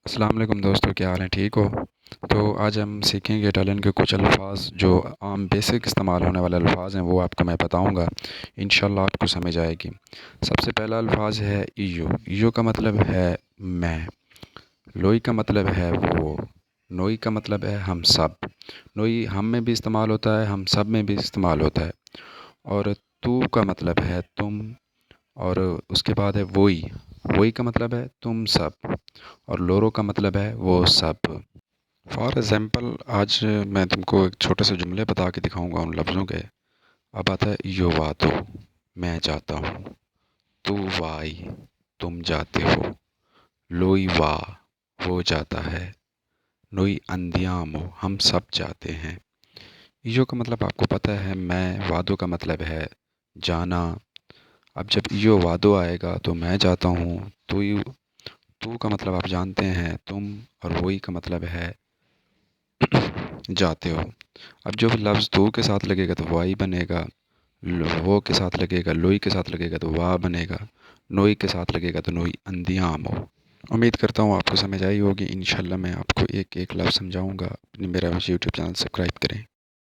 السلام علیکم دوستو، کیا حال ہیں؟ ٹھیک ہو؟ تو آج ہم سیکھیں گے اٹالین کے کچھ الفاظ جو عام بیسک استعمال ہونے والے الفاظ ہیں، وہ آپ کو میں بتاؤں گا، انشاءاللہ آپ کو سمجھ آئے گی۔ سب سے پہلا الفاظ ہے ایو۔ ایو کا مطلب ہے میں۔ لوئی کا مطلب ہے وہ۔ نوئی کا مطلب ہے ہم سب۔ نوئی ہم میں بھی استعمال ہوتا ہے، ہم سب میں بھی استعمال ہوتا ہے۔ اور تو کا مطلب ہے تم، اور اس کے بعد ہے وہی۔ وہی کا مطلب ہے تم سب، اور لورو کا مطلب ہے وہ سب۔ فار ایگزامپل آج میں تم کو ایک چھوٹے سے جملے بتا کے دکھاؤں گا ان لفظوں کے۔ اب آتا ہے یو واتو، میں جاتا ہوں۔ تو وائی، تم جاتے ہو۔ لوئی وا، وہ جاتا ہے۔ نوئی اندیامو، ہم سب جاتے ہیں۔ ایو کا مطلب آپ کو پتہ ہے میں، وادو کا مطلب ہے جانا۔ اب جب ایو وادو آئے گا تو میں جاتا ہوں، تو کا مطلب آپ جانتے ہیں تم، اور وہی کا مطلب ہے جاتے ہو۔ اب جو بھی لفظ تو کے ساتھ لگے گا تو وائی بنے گا، وہ کے ساتھ لگے گا، لوئی کے ساتھ لگے گا تو وا بنے گا، نوئی کے ساتھ لگے گا تو نوئی اندیام ہو۔ امید کرتا ہوں آپ کو سمجھ آئی ہوگی۔ انشاءاللہ میں آپ کو ایک ایک لفظ سمجھاؤں گا۔ میرا یوٹیوب چینل سبسکرائب کریں۔